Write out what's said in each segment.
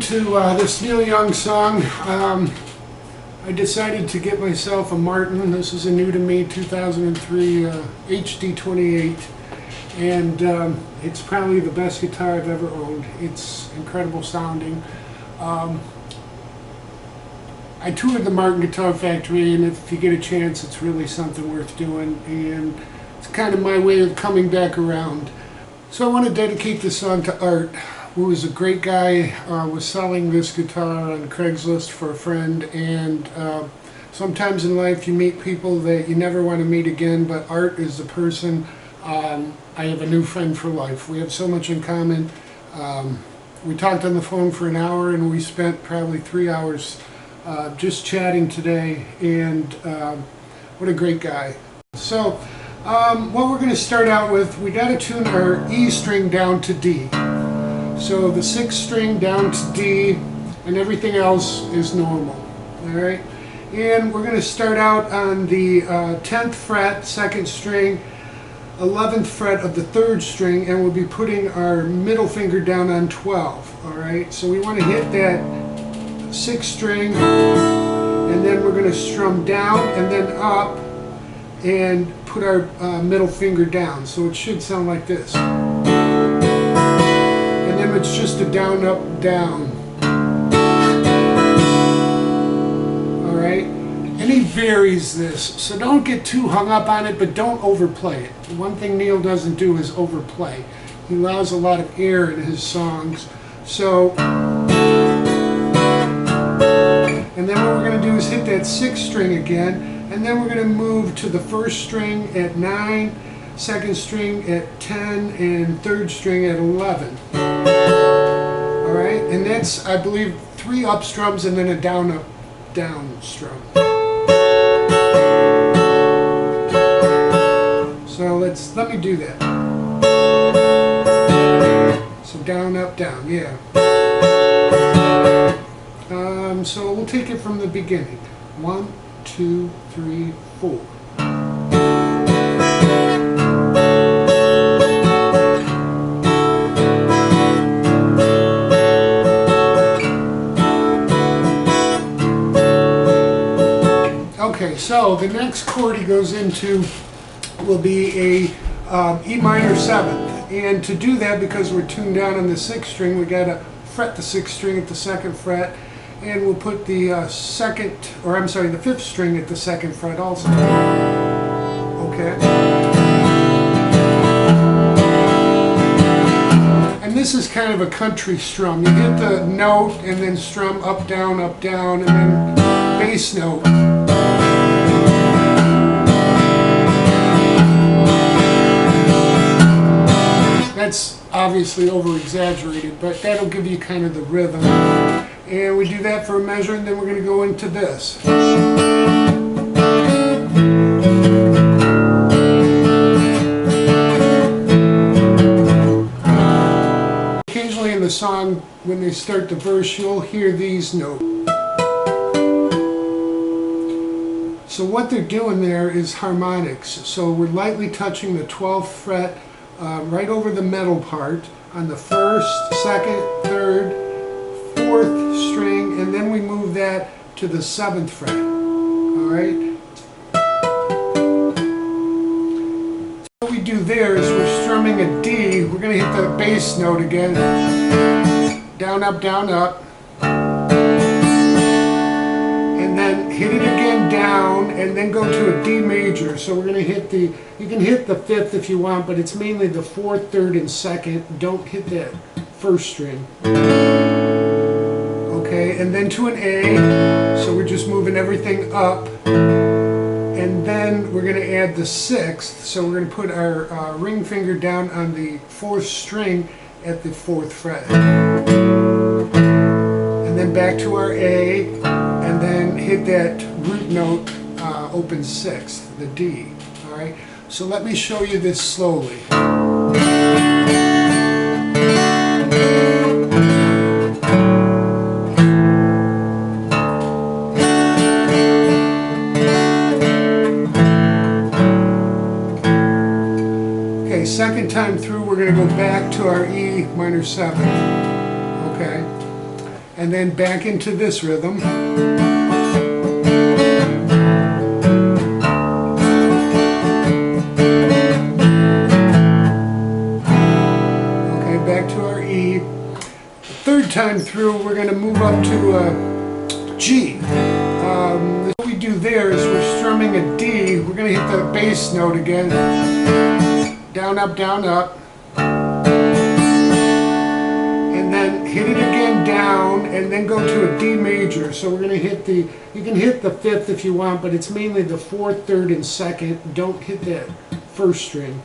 to this Neil Young song. I decided to get myself a Martin. This is a new to me 2003 HD28, and it's probably the best guitar I've ever owned. It's incredible sounding. I toured the Martin Guitar Factory, and if you get a chance, it's really something worth doing, and it's kind of my way of coming back around. So I want to dedicate this song to Art, who was a great guy, was selling this guitar on Craigslist for a friend, and sometimes in life you meet people that you never want to meet again, but Art is the person. I have a new friend for life. We have so much in common. We talked on the phone for an hour, and we spent probably 3 hours just chatting today, and what a great guy. So what we're going to start out with, we got to tune our E string down to D. So the 6th string down to D, and everything else is normal. Alright? And we're going to start out on the 10th fret, 2nd string, 11th fret of the 3rd string, and we'll be putting our middle finger down on 12. Alright? So we want to hit that 6th string, and then we're going to strum down and then up and put our middle finger down. So it should sound like this. And then it's just a down, up, down. Alright? And he varies this, so don't get too hung up on it, but don't overplay it. The one thing Neil doesn't do is overplay. He allows a lot of air in his songs. So, and then what we're going to do is hit that 6th string again, and then we're going to move to the 1st string at 9, 2nd string at 10, and 3rd string at 11. Alright, and that's, I believe, 3 up strums and then a down, up, down strum. So let me do that. So down, up, down, yeah. So we'll take it from the beginning. 1, 2, 3, 4. Okay, so the next chord he goes into will be a E minor 7th, and to do that, because we're tuned down on the 6th string, we got to fret the 6th string at the 2nd fret, and we'll put the the 5th string at the 2nd fret also. Okay. And this is kind of a country strum. You hit the note and then strum up, down, and then bass note. That's obviously over-exaggerated, but that'll give you kind of the rhythm. And we do that for a measure, and then we're going to go into this. Occasionally in the song, when they start the verse, you'll hear these notes. So what they're doing there is harmonics. So we're lightly touching the 12th fret right over the middle part on the 1st, 2nd, 3rd, 4th string, and then we move that to the 7th fret. Alright? So what we do there is we're strumming a D. We're going to hit the bass note again. Down, up, and then hit it again down, and then go to a D major. So we're going to hit the, you can hit the 5th if you want, but it's mainly the 4th, 3rd, and 2nd. Don't hit that 1st string. Okay, and then to an A, so we're just moving everything up, and then we're going to add the 6th, so we're going to put our ring finger down on the 4th string at the 4th fret, and then back to our A, and then hit that root note, open 6th, the D. Alright, so let me show you this slowly. Second time through, we're going to go back to our E minor 7th. Okay? and then back into this rhythm. Okay, back to our E. The third time through, we're going to move up to G. What we do there is we're strumming a D. We're going to hit the bass note again. Down, up, down, up. And then hit it again down, and then go to a D major. So we're going to hit the, you can hit the fifth if you want, but it's mainly the fourth, third, and second. Don't hit that first string.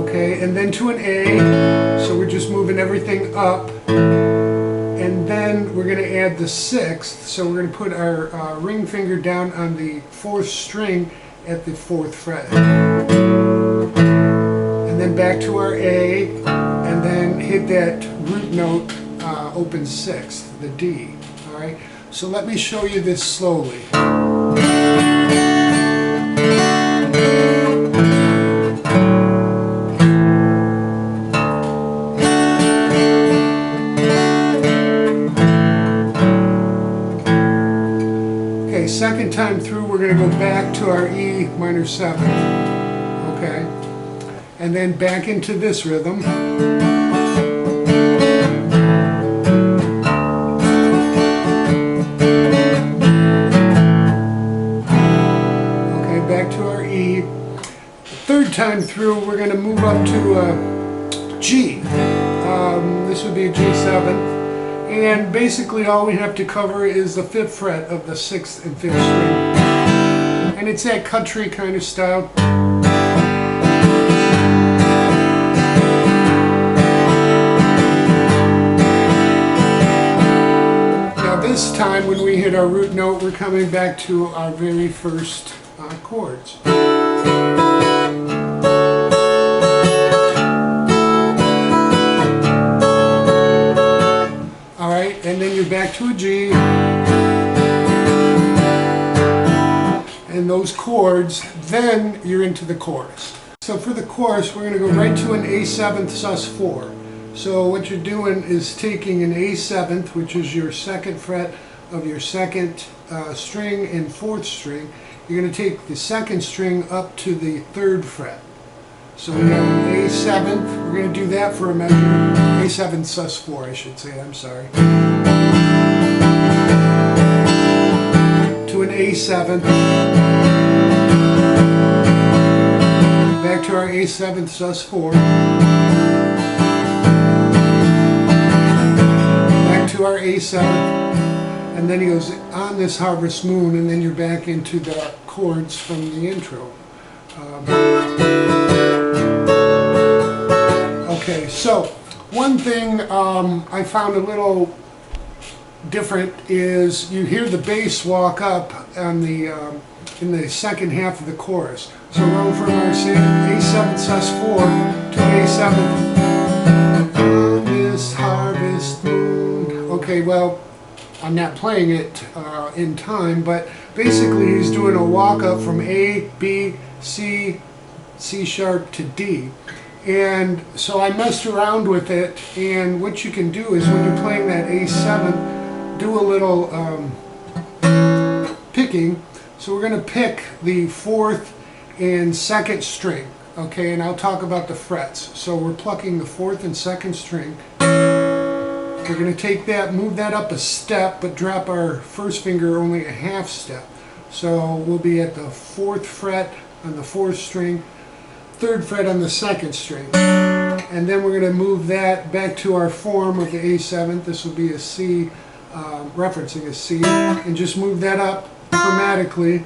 Okay, and then to an A. So we're just moving everything up. And then we're going to add the sixth. So we're going to put our ring finger down on the fourth string at the fourth fret. And then back to our A, and then hit that root note, open sixth, the D. All right. So let me show you this slowly. Okay, second time through, we're going to go back to our E minor seventh. Okay. And then back into this rhythm. Okay, back to our E. Third time through, we're going to move up to G. This would be a G7. And basically all we have to cover is the fifth fret of the sixth and fifth string. And it's that country kind of style. This time when we hit our root note, we're coming back to our very first chords. Alright, and then you're back to a G. And those chords, then you're into the chorus. So for the chorus, we're going to go right to an A7 sus4. So what you're doing is taking an A7th, which is your second fret of your second string and fourth string. You're going to take the second string up to the third fret. So we have an A7th. We're going to do that for a measure. A7 sus4, I should say. I'm sorry. To an A7. Back to our A7 sus4. To our A7, and then he goes on this harvest moon, and then you're back into the chords from the intro. Okay, so one thing I found a little different is you hear the bass walk up on the in the second half of the chorus. So we're going from our A7 sus4 to A7 on this harvest moon. Okay, well, I'm not playing it in time, but basically he's doing a walk up from A, B, C, C sharp to D. And so I messed around with it, and what you can do is when you're playing that A7, do a little picking. So we're going to pick the fourth and second string, okay, and I'll talk about the frets. So we're plucking the fourth and second string. We're going to take that, move that up a step, but drop our first finger only a half step. So we'll be at the fourth fret on the fourth string, third fret on the second string. And then we're going to move that back to our form of the A7. This will be a C, referencing a C, and just move that up chromatically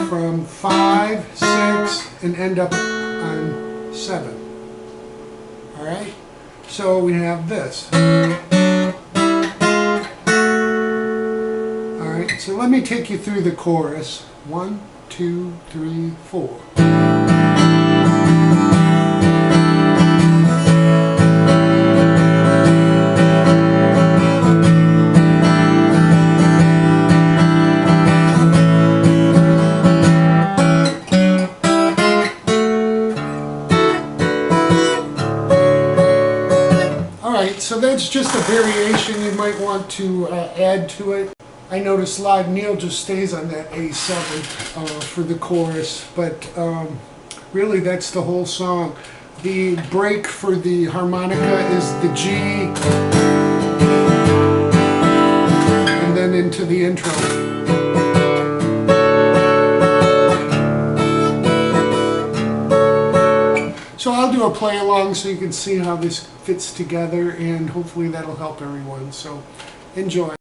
from 5, 6, and end up on 7. All right? So we have this. So let me take you through the chorus. 1, 2, 3, 4. Alright, so that's just a variation you might want to add to it. I noticed a lot, Neil just stays on that A7 for the chorus, but really that's the whole song. The break for the harmonica is the G, and then into the intro. So I'll do a play along so you can see how this fits together, and hopefully that'll help everyone. So enjoy.